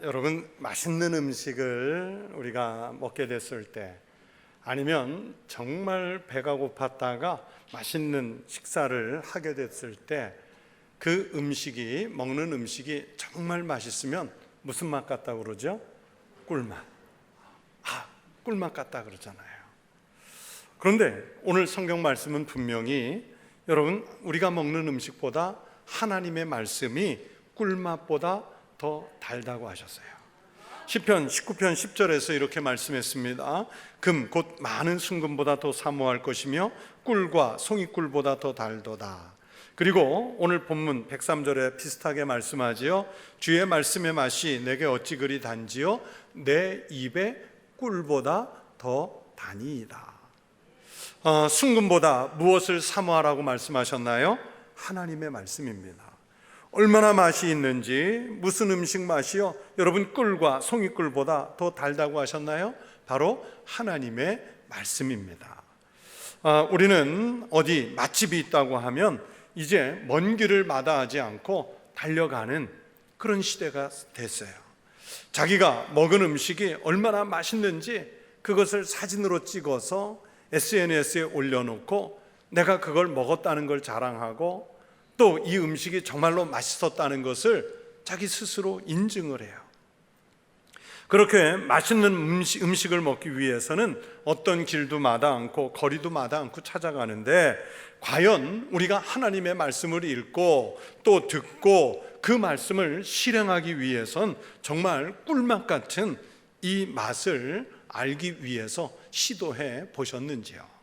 여러분, 맛있는 음식을 우리가 먹게 됐을 때, 아니면 정말 배가 고팠다가 맛있는 식사를 하게 됐을 때, 그 음식이, 먹는 음식이 정말 맛있으면 무슨 맛 같다고 그러죠? 꿀맛. 꿀맛 같다 그러잖아요. 그런데 오늘 성경 말씀은 분명히 여러분, 우리가 먹는 음식보다 하나님의 말씀이 꿀맛보다 더 달다고 하셨어요. 시편 19편 10절에서 이렇게 말씀했습니다. 금 곧 많은 순금보다 더 사모할 것이며 꿀과 송이꿀보다 더 달도다. 그리고 오늘 본문 103절에 비슷하게 말씀하지요. 주의 말씀의 맛이 내게 어찌 그리 단지요 내 입에 꿀보다 더 다니이다. 순금보다 무엇을 사모하라고 말씀하셨나요? 하나님의 말씀입니다. 얼마나 맛이 있는지, 무슨 음식 맛이요? 여러분, 꿀과 송이꿀보다 더 달다고 하셨나요? 바로 하나님의 말씀입니다. 우리는 어디 맛집이 있다고 하면 이제 먼 길을 마다하지 않고 달려가는 그런 시대가 됐어요. 자기가 먹은 음식이 얼마나 맛있는지 그것을 사진으로 찍어서 SNS에 올려놓고 내가 그걸 먹었다는 걸 자랑하고, 또 이 음식이 정말로 맛있었다는 것을 자기 스스로 인증을 해요. 그렇게 맛있는 음식을 먹기 위해서는 어떤 길도 마다 않고 거리도 마다 않고 찾아가는데, 과연 우리가 하나님의 말씀을 읽고 또 듣고 그 말씀을 실행하기 위해선 정말 꿀맛 같은 이 맛을 알기 위해서 시도해 보셨는지요?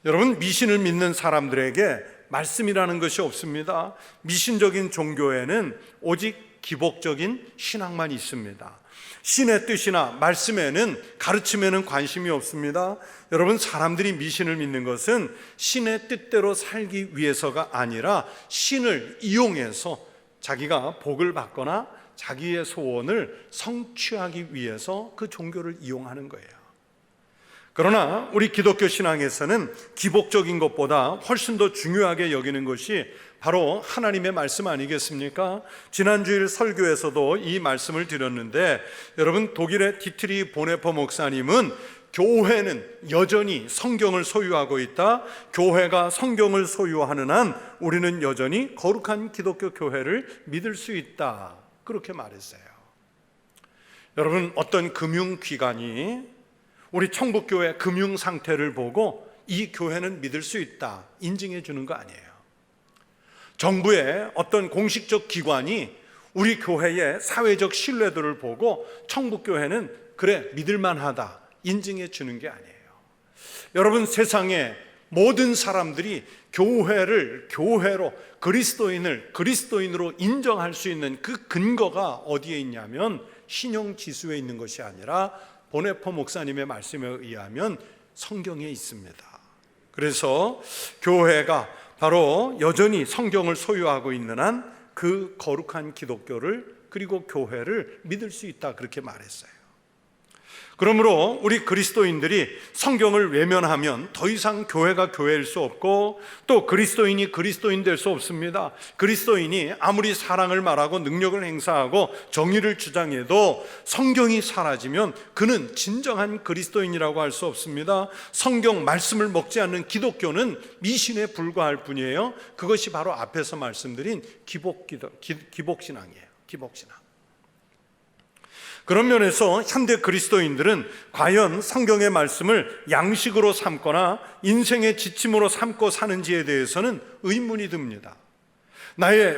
여러분, 미신을 믿는 사람들에게 말씀이라는 것이 없습니다. 미신적인 종교에는 오직 기복적인 신앙만 있습니다. 신의 뜻이나 말씀에는, 가르침에는 관심이 없습니다. 여러분, 사람들이 미신을 믿는 것은 신의 뜻대로 살기 위해서가 아니라 신을 이용해서 자기가 복을 받거나 자기의 소원을 성취하기 위해서 그 종교를 이용하는 거예요. 그러나 우리 기독교 신앙에서는 기복적인 것보다 훨씬 더 중요하게 여기는 것이 바로 하나님의 말씀 아니겠습니까? 지난주일 설교에서도 이 말씀을 드렸는데, 여러분, 독일의 디트리 보네퍼 목사님은 교회는 여전히 성경을 소유하고 있다. 교회가 성경을 소유하는 한 우리는 여전히 거룩한 기독교 교회를 믿을 수 있다. 그렇게 말했어요. 여러분, 어떤 금융기관이 우리 천국교회 금융 상태를 보고 이 교회는 믿을 수 있다 인증해 주는 거 아니에요. 정부의 어떤 공식적 기관이 우리 교회의 사회적 신뢰도를 보고 천국교회는 그래 믿을만하다 인증해 주는 게 아니에요. 여러분, 세상에 모든 사람들이 교회를 교회로, 그리스도인을 그리스도인으로 인정할 수 있는 그 근거가 어디에 있냐면 신용지수에 있는 것이 아니라 보네퍼 목사님의 말씀에 의하면 성경에 있습니다. 그래서 교회가 바로 여전히 성경을 소유하고 있는 한 그 거룩한 기독교를, 그리고 교회를 믿을 수 있다, 그렇게 말했어요. 그러므로 우리 그리스도인들이 성경을 외면하면 더 이상 교회가 교회일 수 없고, 또 그리스도인이 그리스도인 될 수 없습니다. 그리스도인이 아무리 사랑을 말하고 능력을 행사하고 정의를 주장해도 성경이 사라지면 그는 진정한 그리스도인이라고 할 수 없습니다. 성경 말씀을 먹지 않는 기독교는 미신에 불과할 뿐이에요. 그것이 바로 앞에서 말씀드린 기복신앙이에요. 기복신앙. 그런 면에서 현대 그리스도인들은 과연 성경의 말씀을 양식으로 삼거나 인생의 지침으로 삼고 사는지에 대해서는 의문이 듭니다.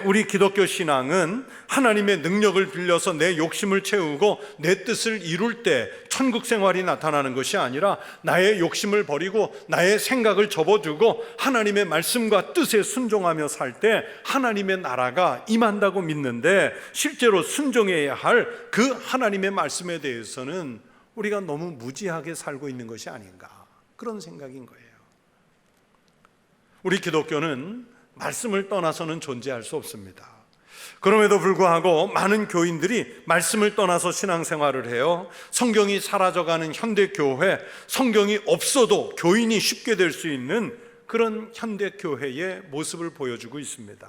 우리 기독교 신앙은 하나님의 능력을 빌려서 내 욕심을 채우고 내 뜻을 이룰 때 천국 생활이 나타나는 것이 아니라, 나의 욕심을 버리고 나의 생각을 접어두고 하나님의 말씀과 뜻에 순종하며 살 때 하나님의 나라가 임한다고 믿는데, 실제로 순종해야 할 그 하나님의 말씀에 대해서는 우리가 너무 무지하게 살고 있는 것이 아닌가, 그런 생각인 거예요. 우리 기독교는 말씀을 떠나서는 존재할 수 없습니다. 그럼에도 불구하고 많은 교인들이 말씀을 떠나서 신앙생활을 해요. 성경이 사라져가는 현대교회, 성경이 없어도 교인이 쉽게 될 수 있는 그런 현대교회의 모습을 보여주고 있습니다.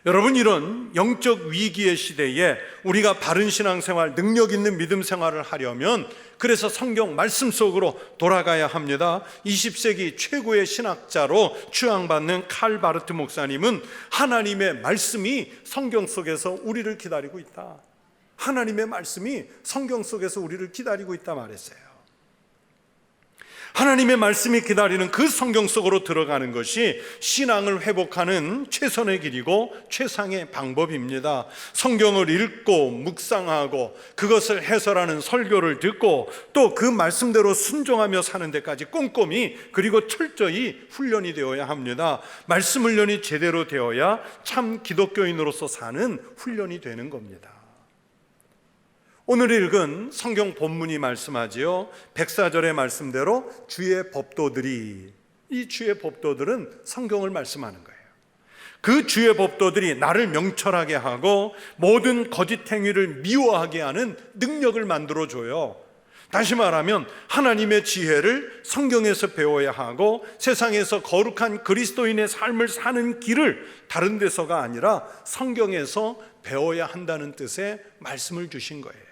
여러분, 이런 영적 위기의 시대에 우리가 바른 신앙생활, 능력 있는 믿음 생활을 하려면 그래서 성경 말씀 속으로 돌아가야 합니다. 20세기 최고의 신학자로 추앙받는 칼 바르트 목사님은 하나님의 말씀이 성경 속에서 우리를 기다리고 있다, 하나님의 말씀이 성경 속에서 우리를 기다리고 있다 말했어요. 하나님의 말씀이 기다리는 그 성경 속으로 들어가는 것이 신앙을 회복하는 최선의 길이고 최상의 방법입니다. 성경을 읽고 묵상하고 그것을 해설하는 설교를 듣고 또 그 말씀대로 순종하며 사는 데까지 꼼꼼히 그리고 철저히 훈련이 되어야 합니다. 말씀 훈련이 제대로 되어야 참 기독교인으로서 사는 훈련이 되는 겁니다. 오늘 읽은 성경 본문이 말씀하지요. 백사절의 말씀대로 주의 법도들이, 이 주의 법도들은 성경을 말씀하는 거예요. 그 주의 법도들이 나를 명철하게 하고 모든 거짓 행위를 미워하게 하는 능력을 만들어줘요. 다시 말하면 하나님의 지혜를 성경에서 배워야 하고 세상에서 거룩한 그리스도인의 삶을 사는 길을 다른 데서가 아니라 성경에서 배워야 한다는 뜻의 말씀을 주신 거예요.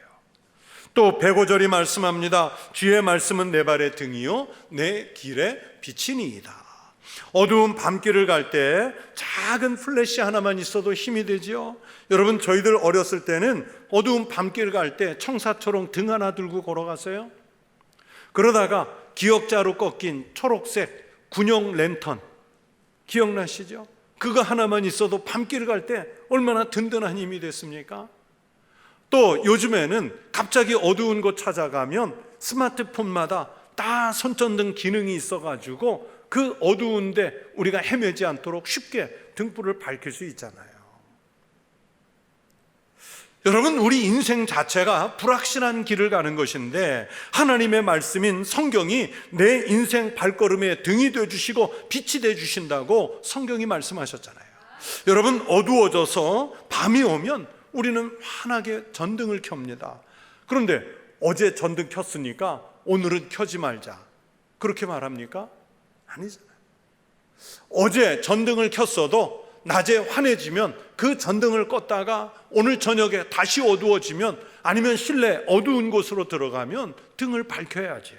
또 105절이 말씀합니다. 주의 말씀은 내 발의 등이요 내 길의 빛이니이다. 어두운 밤길을 갈 때 작은 플래시 하나만 있어도 힘이 되지요. 여러분, 저희들 어렸을 때는 어두운 밤길 갈 때 청사초롱 등 하나 들고 걸어갔어요. 그러다가 기역자로 꺾인 초록색 군용 랜턴 기억나시죠? 그거 하나만 있어도 밤길 갈 때 얼마나 든든한 힘이 됐습니까? 또 요즘에는 갑자기 어두운 곳 찾아가면 스마트폰마다 다 손전등 기능이 있어가지고 그 어두운데 우리가 헤매지 않도록 쉽게 등불을 밝힐 수 있잖아요. 여러분, 우리 인생 자체가 불확실한 길을 가는 것인데 하나님의 말씀인 성경이 내 인생 발걸음에 등이 되어주시고 빛이 되어주신다고 성경이 말씀하셨잖아요. 여러분, 어두워져서 밤이 오면 우리는 환하게 전등을 켭니다. 그런데 어제 전등 켰으니까 오늘은 켜지 말자, 그렇게 말합니까? 아니잖아요. 어제 전등을 켰어도 낮에 환해지면 그 전등을 껐다가 오늘 저녁에 다시 어두워지면, 아니면 실내 어두운 곳으로 들어가면 등을 밝혀야지요.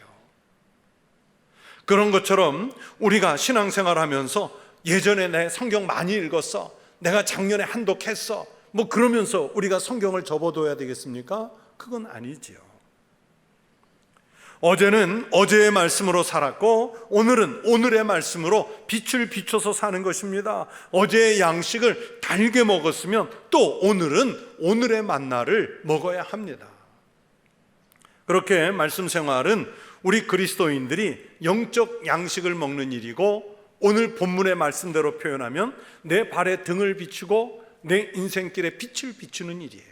그런 것처럼 우리가 신앙생활하면서 예전에 내 성경 많이 읽었어, 내가 작년에 한독했어, 뭐 그러면서 우리가 성경을 접어둬야 되겠습니까? 그건 아니지요. 어제는 어제의 말씀으로 살았고 오늘은 오늘의 말씀으로 빛을 비춰서 사는 것입니다. 어제의 양식을 달게 먹었으면 또 오늘은 오늘의 만나를 먹어야 합니다. 그렇게 말씀 생활은 우리 그리스도인들이 영적 양식을 먹는 일이고, 오늘 본문의 말씀대로 표현하면 내 발에 등을 비추고 내 인생길에 빛을 비추는 일이에요.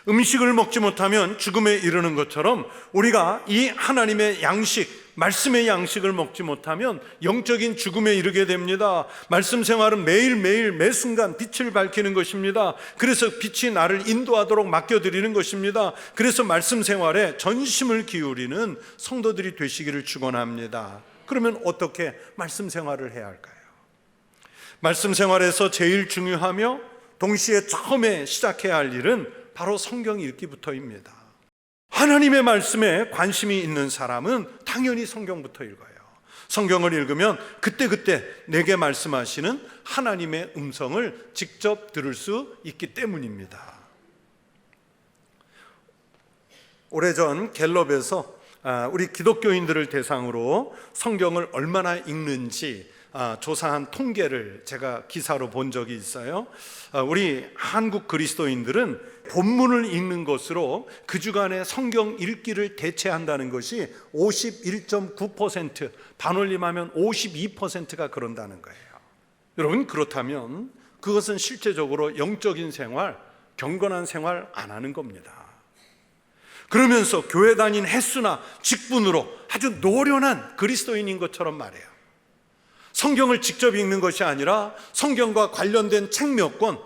음식을 먹지 못하면 죽음에 이르는 것처럼 우리가 이 하나님의 양식, 말씀의 양식을 먹지 못하면 영적인 죽음에 이르게 됩니다. 말씀 생활은 매일매일 매순간 빛을 밝히는 것입니다. 그래서 빛이 나를 인도하도록 맡겨드리는 것입니다. 그래서 말씀 생활에 전심을 기울이는 성도들이 되시기를 축원합니다. 그러면 어떻게 말씀 생활을 해야 할까요? 말씀 생활에서 제일 중요하며 동시에 처음에 시작해야 할 일은 바로 성경 읽기부터입니다. 하나님의 말씀에 관심이 있는 사람은 당연히 성경부터 읽어요. 성경을 읽으면 그때그때 내게 말씀하시는 하나님의 음성을 직접 들을 수 있기 때문입니다. 오래전 갤럽에서 우리 기독교인들을 대상으로 성경을 얼마나 읽는지 조사한 통계를 제가 기사로 본 적이 있어요. 우리 한국 그리스도인들은 본문을 읽는 것으로 그 주간의 성경 읽기를 대체한다는 것이 51.9%, 반올림하면 52%가 그런다는 거예요. 여러분, 그렇다면 그것은 실제적으로 영적인 생활, 경건한 생활 안 하는 겁니다. 그러면서 교회 다닌 횟수나 직분으로 아주 노련한 그리스도인인 것처럼 말해요. 성경을 직접 읽는 것이 아니라 성경과 관련된 책 몇 권,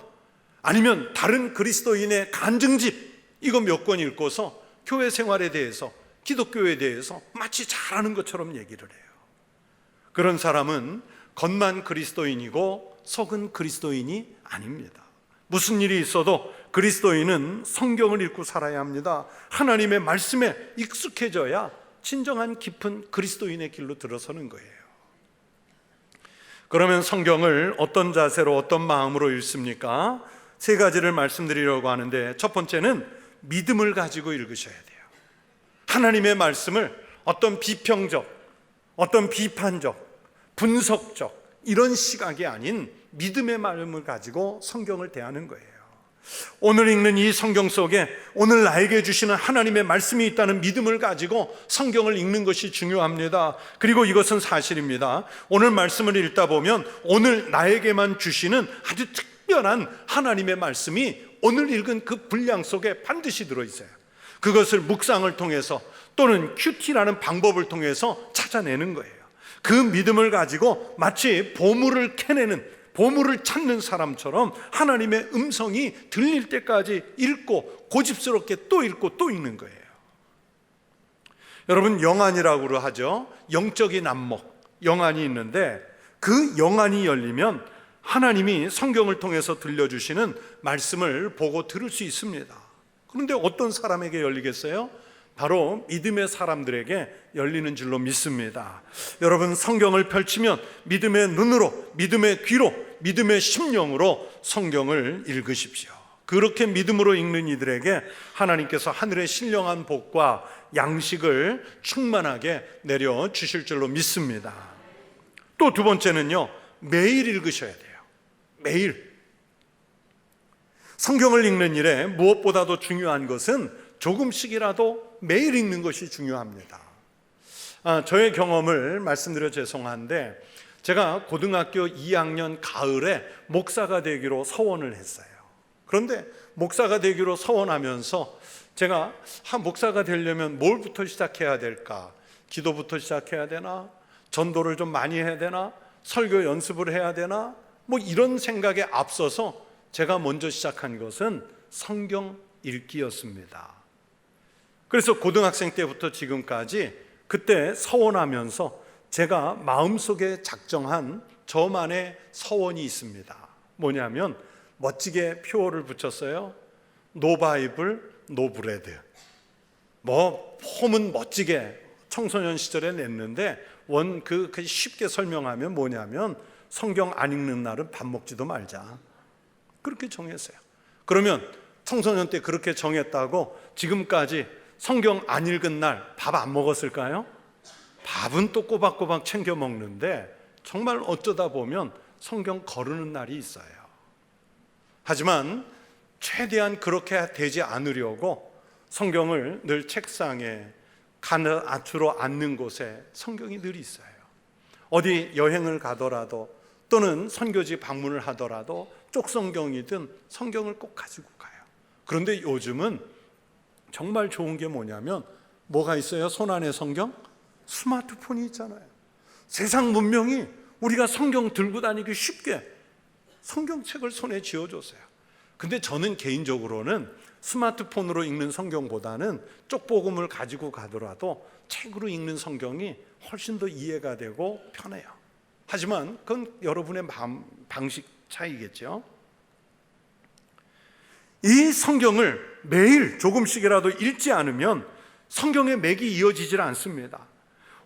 아니면 다른 그리스도인의 간증집 이거 몇 권 읽고서 교회 생활에 대해서, 기독교에 대해서 마치 잘하는 것처럼 얘기를 해요. 그런 사람은 겉만 그리스도인이고 속은 그리스도인이 아닙니다. 무슨 일이 있어도 그리스도인은 성경을 읽고 살아야 합니다. 하나님의 말씀에 익숙해져야 진정한 깊은 그리스도인의 길로 들어서는 거예요. 그러면 성경을 어떤 자세로 어떤 마음으로 읽습니까? 세 가지를 말씀드리려고 하는데, 첫 번째는 믿음을 가지고 읽으셔야 돼요. 하나님의 말씀을 어떤 비평적, 어떤 비판적, 분석적 이런 시각이 아닌 믿음의 마음을 가지고 성경을 대하는 거예요. 오늘 읽는 이 성경 속에 오늘 나에게 주시는 하나님의 말씀이 있다는 믿음을 가지고 성경을 읽는 것이 중요합니다. 그리고 이것은 사실입니다. 오늘 말씀을 읽다 보면 오늘 나에게만 주시는 아주 특별한 하나님의 말씀이 오늘 읽은 그 분량 속에 반드시 들어있어요. 그것을 묵상을 통해서 또는 큐티라는 방법을 통해서 찾아내는 거예요. 그 믿음을 가지고 마치 보물을 캐내는, 보물을 찾는 사람처럼 하나님의 음성이 들릴 때까지 읽고 고집스럽게 또 읽고 또 읽는 거예요. 여러분, 영안이라고 하죠. 영적인 안목, 영안이 있는데 그 영안이 열리면 하나님이 성경을 통해서 들려주시는 말씀을 보고 들을 수 있습니다. 그런데 어떤 사람에게 열리겠어요? 바로 믿음의 사람들에게 열리는 줄로 믿습니다. 여러분, 성경을 펼치면 믿음의 눈으로, 믿음의 귀로, 믿음의 심령으로 성경을 읽으십시오. 그렇게 믿음으로 읽는 이들에게 하나님께서 하늘의 신령한 복과 양식을 충만하게 내려주실 줄로 믿습니다. 또 두 번째는요, 매일 읽으셔야 돼요. 매일. 성경을 읽는 일에 무엇보다도 중요한 것은 조금씩이라도 매일 읽는 것이 중요합니다. 저의 경험을 말씀드려 죄송한데, 제가 고등학교 2학년 가을에 목사가 되기로 서원을 했어요. 그런데 목사가 되기로 서원하면서 제가 목사가 되려면 뭘부터 시작해야 될까? 기도부터 시작해야 되나? 전도를 좀 많이 해야 되나? 설교 연습을 해야 되나? 뭐 이런 생각에 앞서서 제가 먼저 시작한 것은 성경 읽기였습니다. 그래서 고등학생 때부터 지금까지 그때 서원하면서 제가 마음속에 작정한 저만의 서원이 있습니다. 뭐냐면 멋지게 표어를 붙였어요. 노 바이블, 노 브레드. 뭐 폼은 멋지게 청소년 시절에 냈는데 그 쉽게 설명하면 뭐냐면 성경 안 읽는 날은 밥 먹지도 말자. 그렇게 정했어요. 그러면 청소년 때 그렇게 정했다고 지금까지 성경 안 읽은 날 밥 안 먹었을까요? 밥은 또 꼬박꼬박 챙겨 먹는데 정말 어쩌다 보면 성경 거르는 날이 있어요. 하지만 최대한 그렇게 되지 않으려고 성경을 늘 책상에 주로 앉는 곳에 성경이 늘 있어요. 어디 여행을 가더라도 또는 선교지 방문을 하더라도 쪽성경이든 성경을 꼭 가지고 가요. 그런데 요즘은 정말 좋은 게 뭐냐면 뭐가 있어요? 손안에 성경? 스마트폰이 있잖아요. 세상 문명이 우리가 성경 들고 다니기 쉽게 성경책을 손에 쥐어줬어요. 근데 저는 개인적으로는 스마트폰으로 읽는 성경보다는 쪽복음을 가지고 가더라도 책으로 읽는 성경이 훨씬 더 이해가 되고 편해요. 하지만 그건 여러분의 방식 차이겠죠. 이 성경을 매일 조금씩이라도 읽지 않으면 성경의 맥이 이어지질 않습니다.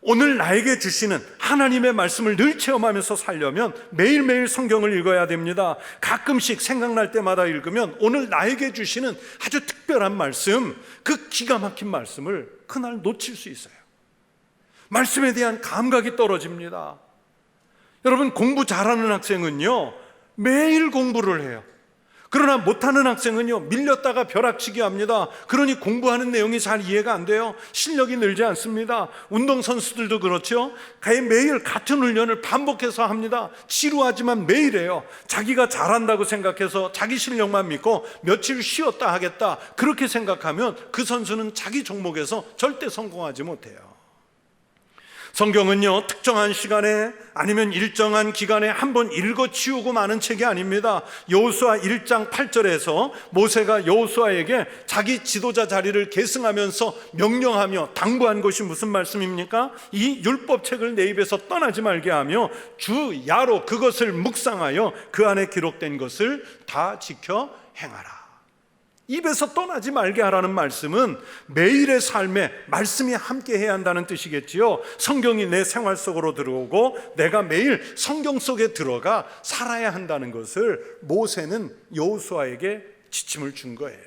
오늘 나에게 주시는 하나님의 말씀을 늘 체험하면서 살려면 매일매일 성경을 읽어야 됩니다. 가끔씩 생각날 때마다 읽으면 오늘 나에게 주시는 아주 특별한 말씀, 그 기가 막힌 말씀을 그날 놓칠 수 있어요. 말씀에 대한 감각이 떨어집니다. 여러분, 공부 잘하는 학생은요 매일 공부를 해요. 그러나 못하는 학생은요 밀렸다가 벼락치기 합니다. 그러니 공부하는 내용이 잘 이해가 안 돼요. 실력이 늘지 않습니다. 운동선수들도 그렇죠. 매일 같은 훈련을 반복해서 합니다. 지루하지만 매일 해요. 자기가 잘한다고 생각해서 자기 실력만 믿고 며칠 쉬었다 하겠다 그렇게 생각하면 그 선수는 자기 종목에서 절대 성공하지 못해요. 성경은요, 특정한 시간에 아니면 일정한 기간에 한번 읽어치우고 마는 책이 아닙니다. 여호수아 1장 8절에서 모세가 여호수아에게 자기 지도자 자리를 계승하면서 명령하며 당부한 것이 무슨 말씀입니까? 이 율법책을 내 입에서 떠나지 말게 하며 주 야로 그것을 묵상하여 그 안에 기록된 것을 다 지켜 행하라. 입에서 떠나지 말게 하라는 말씀은 매일의 삶에 말씀이 함께 해야 한다는 뜻이겠지요. 성경이 내 생활 속으로 들어오고 내가 매일 성경 속에 들어가 살아야 한다는 것을 모세는 여호수아에게 지침을 준 거예요.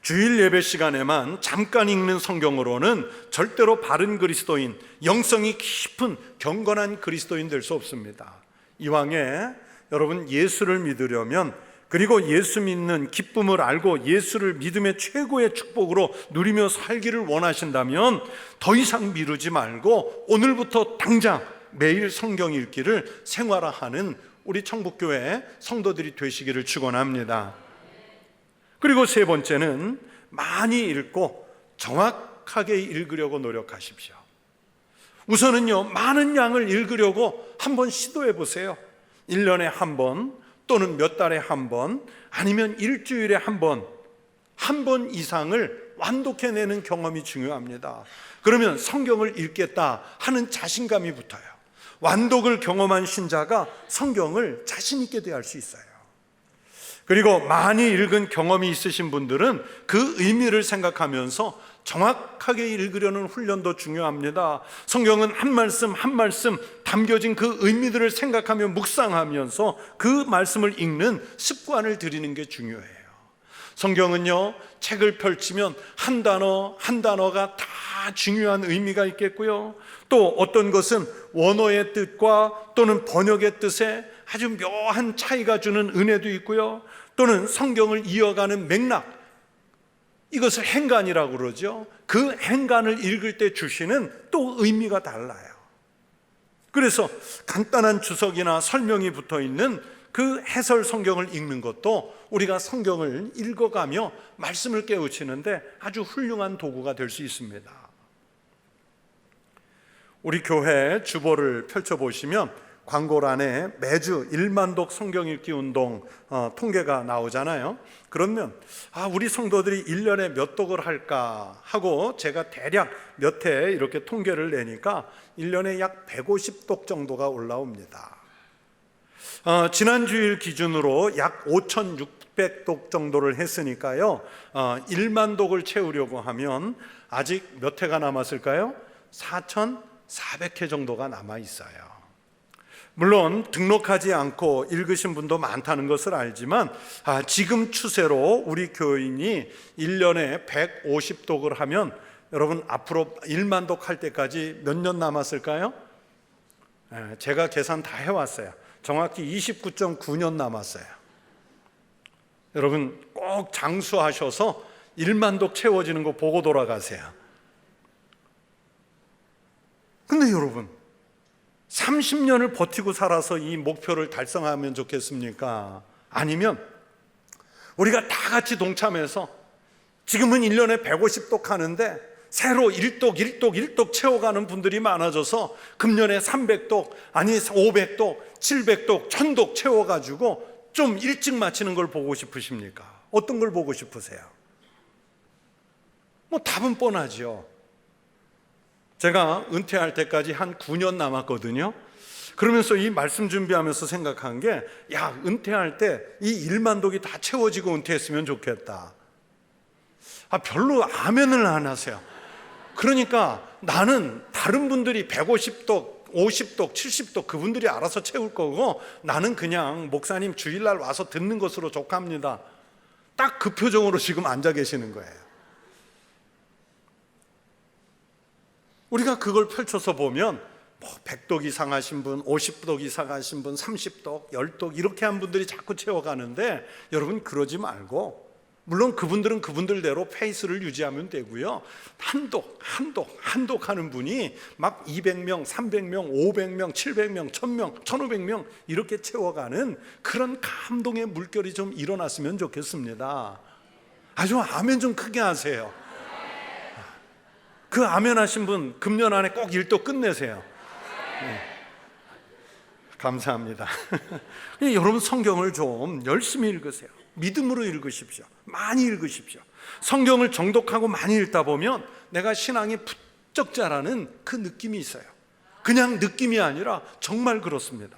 주일 예배 시간에만 잠깐 읽는 성경으로는 절대로 바른 그리스도인, 영성이 깊은 경건한 그리스도인 될 수 없습니다. 이왕에 여러분 예수를 믿으려면, 그리고 예수 믿는 기쁨을 알고 예수를 믿음의 최고의 축복으로 누리며 살기를 원하신다면 더 이상 미루지 말고 오늘부터 당장 매일 성경 읽기를 생활화하는 우리 청북교회 성도들이 되시기를 축원합니다. 그리고 세 번째는 많이 읽고 정확하게 읽으려고 노력하십시오. 우선은요, 많은 양을 읽으려고 한번 시도해 보세요. 1년에 한 번 또는 몇 달에 한 번, 아니면 일주일에 한 번 이상을 완독해내는 경험이 중요합니다. 그러면 성경을 읽겠다 하는 자신감이 붙어요. 완독을 경험한 신자가 성경을 자신 있게 대할 수 있어요. 그리고 많이 읽은 경험이 있으신 분들은 그 의미를 생각하면서 정확하게 읽으려는 훈련도 중요합니다. 성경은 한 말씀 한 말씀 담겨진 그 의미들을 생각하며 묵상하면서 그 말씀을 읽는 습관을 들이는 게 중요해요. 성경은요, 책을 펼치면 한 단어 한 단어가 다 중요한 의미가 있겠고요, 또 어떤 것은 원어의 뜻과 또는 번역의 뜻에 아주 묘한 차이가 주는 은혜도 있고요, 또는 성경을 이어가는 맥락, 이것을 행간이라고 그러죠. 그 행간을 읽을 때 주시는 또 의미가 달라요. 그래서 간단한 주석이나 설명이 붙어 있는 그 해설 성경을 읽는 것도 우리가 성경을 읽어가며 말씀을 깨우치는데 아주 훌륭한 도구가 될 수 있습니다. 우리 교회 주보를 펼쳐보시면 광고란에 매주 1만독 성경 읽기 운동 통계가 나오잖아요. 그러면 우리 성도들이 1년에 몇 독을 할까 하고 제가 대략 몇 해 이렇게 통계를 내니까 1년에 약 150독 정도가 올라옵니다. 지난 주일 기준으로 약 5,600독 정도를 했으니까요, 1만독을 채우려고 하면 아직 몇 회가 남았을까요? 4,400회 정도가 남아 있어요. 물론 등록하지 않고 읽으신 분도 많다는 것을 알지만 지금 추세로 우리 교인이 1년에 150독을 하면 여러분 앞으로 1만독 할 때까지 몇 년 남았을까요? 제가 계산 다 해왔어요. 정확히 29.9년 남았어요. 여러분 꼭 장수하셔서 1만독 채워지는 거 보고 돌아가세요. 근데 여러분 30년을 버티고 살아서 이 목표를 달성하면 좋겠습니까? 아니면 우리가 다 같이 동참해서 지금은 1년에 150독 하는데 새로 1독 채워가는 분들이 많아져서 금년에 300독, 아니 500독, 700독, 1000독 채워가지고 좀 일찍 마치는 걸 보고 싶으십니까? 어떤 걸 보고 싶으세요? 답은 뻔하죠. 제가 은퇴할 때까지 한 9년 남았거든요. 그러면서 이 말씀 준비하면서 생각한 게, 은퇴할 때 이 1만독이 다 채워지고 은퇴했으면 좋겠다. 별로 아멘을 안 하세요. 그러니까 나는 다른 분들이 150독, 50독, 70독 그분들이 알아서 채울 거고 나는 그냥 목사님 주일날 와서 듣는 것으로 족합니다. 딱 그 표정으로 지금 앉아 계시는 거예요. 우리가 그걸 펼쳐서 보면 100독 이상 하신 분, 50독 이상 하신 분, 30독, 10독 이렇게 한 분들이 자꾸 채워가는데, 여러분 그러지 말고, 물론 그분들은 그분들대로 페이스를 유지하면 되고요, 한독 하는 분이 막 200명, 300명, 500명, 700명, 1000명, 1500명 이렇게 채워가는 그런 감동의 물결이 좀 일어났으면 좋겠습니다. 아주 아멘 좀 크게 하세요. 그 아멘 하신 분 금년 안에 꼭 일도 끝내세요. 네. 감사합니다. 여러분 성경을 좀 열심히 읽으세요. 믿음으로 읽으십시오. 많이 읽으십시오. 성경을 정독하고 많이 읽다 보면 내가 신앙이 부쩍 자라는 그 느낌이 있어요. 그냥 느낌이 아니라 정말 그렇습니다.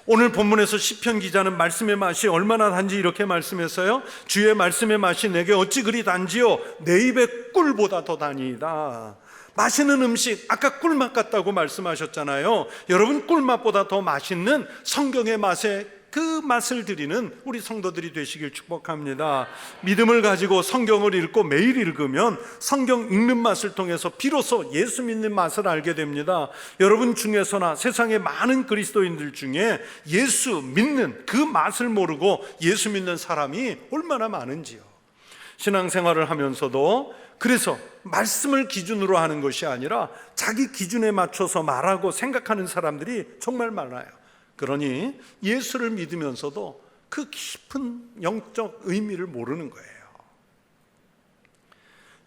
오늘 본문에서 시편 기자는 말씀의 맛이 얼마나 단지 이렇게 말씀했어요. 주의 말씀의 맛이 내게 어찌 그리 단지요 내 입의 꿀보다 더 다니이다. 맛있는 음식, 아까 꿀맛 같다고 말씀하셨잖아요. 여러분, 꿀맛보다 더 맛있는 성경의 맛에 그 맛을 드리는 우리 성도들이 되시길 축복합니다. 믿음을 가지고 성경을 읽고 매일 읽으면 성경 읽는 맛을 통해서 비로소 예수 믿는 맛을 알게 됩니다. 여러분 중에서나 세상의 많은 그리스도인들 중에 예수 믿는 그 맛을 모르고 예수 믿는 사람이 얼마나 많은지요. 신앙생활을 하면서도 그래서 말씀을 기준으로 하는 것이 아니라 자기 기준에 맞춰서 말하고 생각하는 사람들이 정말 많아요. 그러니 예수를 믿으면서도 그 깊은 영적 의미를 모르는 거예요.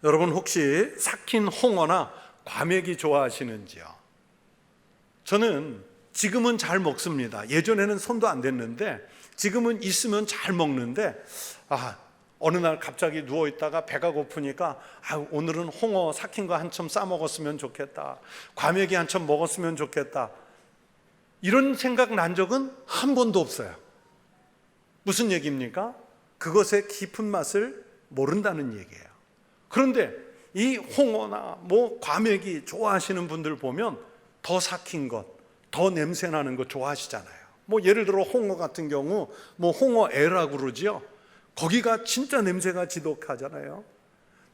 여러분 혹시 삭힌 홍어나 과메기 좋아하시는지요? 저는 지금은 잘 먹습니다. 예전에는 손도 안 댔는데 지금은 있으면 잘 먹는데 어느 날 갑자기 누워있다가 배가 고프니까 오늘은 홍어 삭힌 거 한 점 싸 먹었으면 좋겠다, 과메기 한 점 먹었으면 좋겠다, 이런 생각 난 적은 한 번도 없어요. 무슨 얘기입니까? 그것의 깊은 맛을 모른다는 얘기예요. 그런데 이 홍어나 과메기 좋아하시는 분들 보면 더 삭힌 것, 더 냄새나는 것 좋아하시잖아요. 예를 들어 홍어 같은 경우 홍어애라고 그러지요. 거기가 진짜 냄새가 지독하잖아요.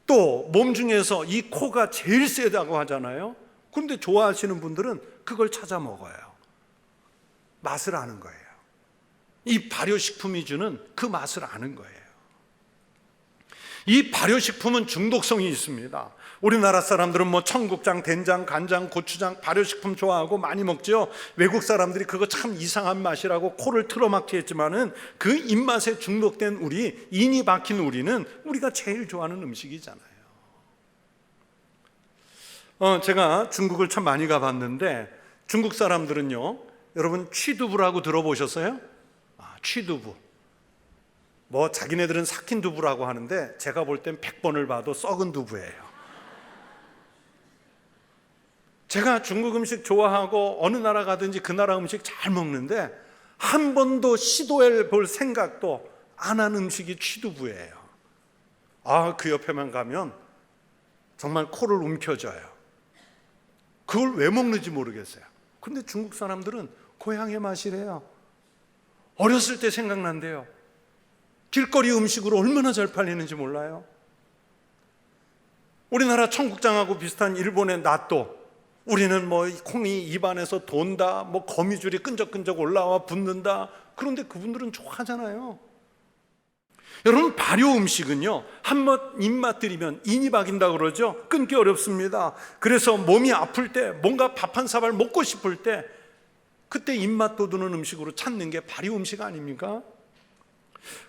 또 몸 중에서 이 코가 제일 세다고 하잖아요. 그런데 좋아하시는 분들은 그걸 찾아 먹어요. 맛을 아는 거예요. 이 발효식품이 주는 그 맛을 아는 거예요. 이 발효식품은 중독성이 있습니다. 우리나라 사람들은 청국장, 된장, 간장, 고추장, 발효식품 좋아하고 많이 먹죠. 외국 사람들이 그거 참 이상한 맛이라고 코를 틀어막지 했지만은 그 입맛에 중독된 우리, 인이 박힌 우리는 우리가 제일 좋아하는 음식이잖아요. 제가 중국을 참 많이 가봤는데 중국 사람들은요, 여러분 취두부라고 들어보셨어요? 취두부. 자기네들은 삭힌 두부라고 하는데 제가 볼 땐 100번을 봐도 썩은 두부예요. 제가 중국 음식 좋아하고 어느 나라 가든지 그 나라 음식 잘 먹는데 한 번도 시도해 볼 생각도 안 한 음식이 취두부예요. 그 옆에만 가면 정말 코를 움켜쥐어요. 그걸 왜 먹는지 모르겠어요. 근데 중국 사람들은 고향의 맛이래요. 어렸을 때 생각난대요. 길거리 음식으로 얼마나 잘 팔리는지 몰라요. 우리나라 청국장하고 비슷한 일본의 나또, 우리는 콩이 입안에서 돈다, 거미줄이 끈적끈적 올라와 붙는다. 그런데 그분들은 좋아하잖아요. 여러분, 발효 음식은요, 한번 입맛 들이면 인이 박인다고 그러죠. 끊기 어렵습니다. 그래서 몸이 아플 때, 뭔가 밥 한 사발 먹고 싶을 때 그때 입맛 돋우는 음식으로 찾는 게 발효 음식 아닙니까?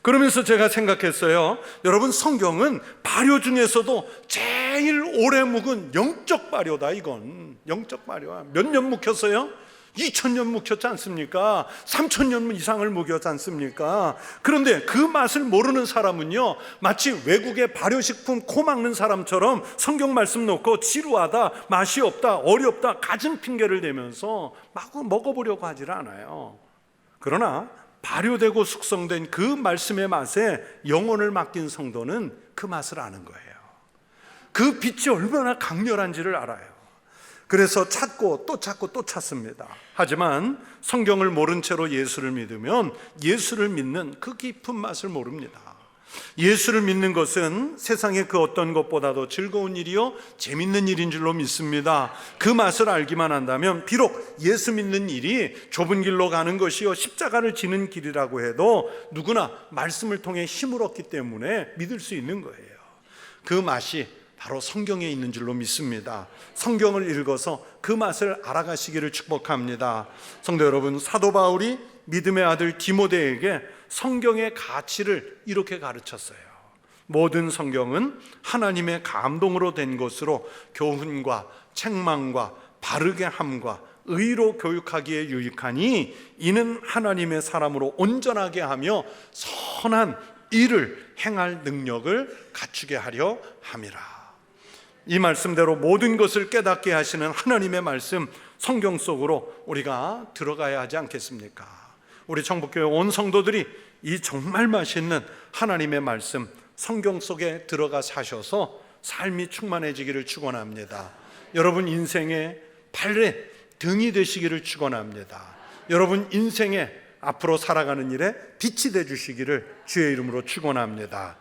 그러면서 제가 생각했어요. 여러분, 성경은 발효 중에서도 제일 오래 묵은 영적 발효다. 이건 영적 발효야. 몇 년 묵혔어요? 2000년 묵혔지 않습니까? 3000년 이상을 묵였지 않습니까? 그런데 그 맛을 모르는 사람은요, 마치 외국의 발효식품 코 막는 사람처럼 성경 말씀 놓고 지루하다, 맛이 없다, 어렵다, 가진 핑계를 대면서 마구 먹어보려고 하질 않아요. 그러나 발효되고 숙성된 그 말씀의 맛에 영혼을 맡긴 성도는 그 맛을 아는 거예요. 그 빛이 얼마나 강렬한지를 알아요. 그래서 찾고 또 찾고 또 찾습니다. 하지만 성경을 모른 채로 예수를 믿으면 예수를 믿는 그 깊은 맛을 모릅니다. 예수를 믿는 것은 세상의 그 어떤 것보다도 즐거운 일이요 재밌는 일인 줄로 믿습니다. 그 맛을 알기만 한다면 비록 예수 믿는 일이 좁은 길로 가는 것이요 십자가를 지는 길이라고 해도 누구나 말씀을 통해 힘을 얻기 때문에 믿을 수 있는 거예요. 그 맛이 바로 성경에 있는 줄로 믿습니다. 성경을 읽어서 그 맛을 알아가시기를 축복합니다. 성도 여러분, 사도 바울이 믿음의 아들 디모데에게 성경의 가치를 이렇게 가르쳤어요. 모든 성경은 하나님의 감동으로 된 것으로 교훈과 책망과 바르게 함과 의로 교육하기에 유익하니 이는 하나님의 사람으로 온전하게 하며 선한 일을 행할 능력을 갖추게 하려 함이라. 이 말씀대로 모든 것을 깨닫게 하시는 하나님의 말씀, 성경 속으로 우리가 들어가야 하지 않겠습니까? 우리 청북교회 온 성도들이 이 정말 맛있는 하나님의 말씀, 성경 속에 들어가 사셔서 삶이 충만해지기를 축원합니다. 여러분 인생의 발에 등이 되시기를 축원합니다. 여러분 인생에 앞으로 살아가는 일에 빛이 돼 주시기를 주의 이름으로 축원합니다.